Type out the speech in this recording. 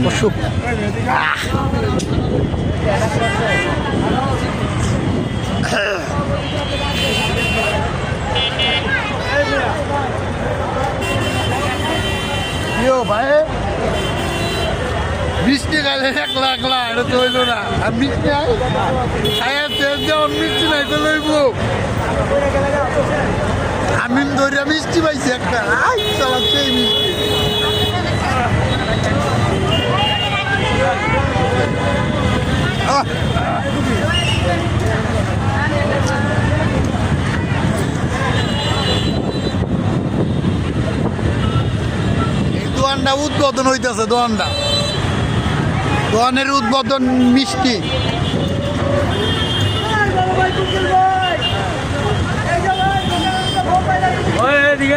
অসুখ ভাই মিষ্টি খাইলে একলা একলা এটা তো হইল না আর মিষ্টি খাইয়া তেল যেমন মিষ্টি নাই তো লইব আমি ধরিয়া মিষ্টি পাইছি একটা চালাচ্ছে এই মিষ্টি দোকানটা উদ্বোধন হইতেছে দোকানের উদ্বোধন মিষ্টি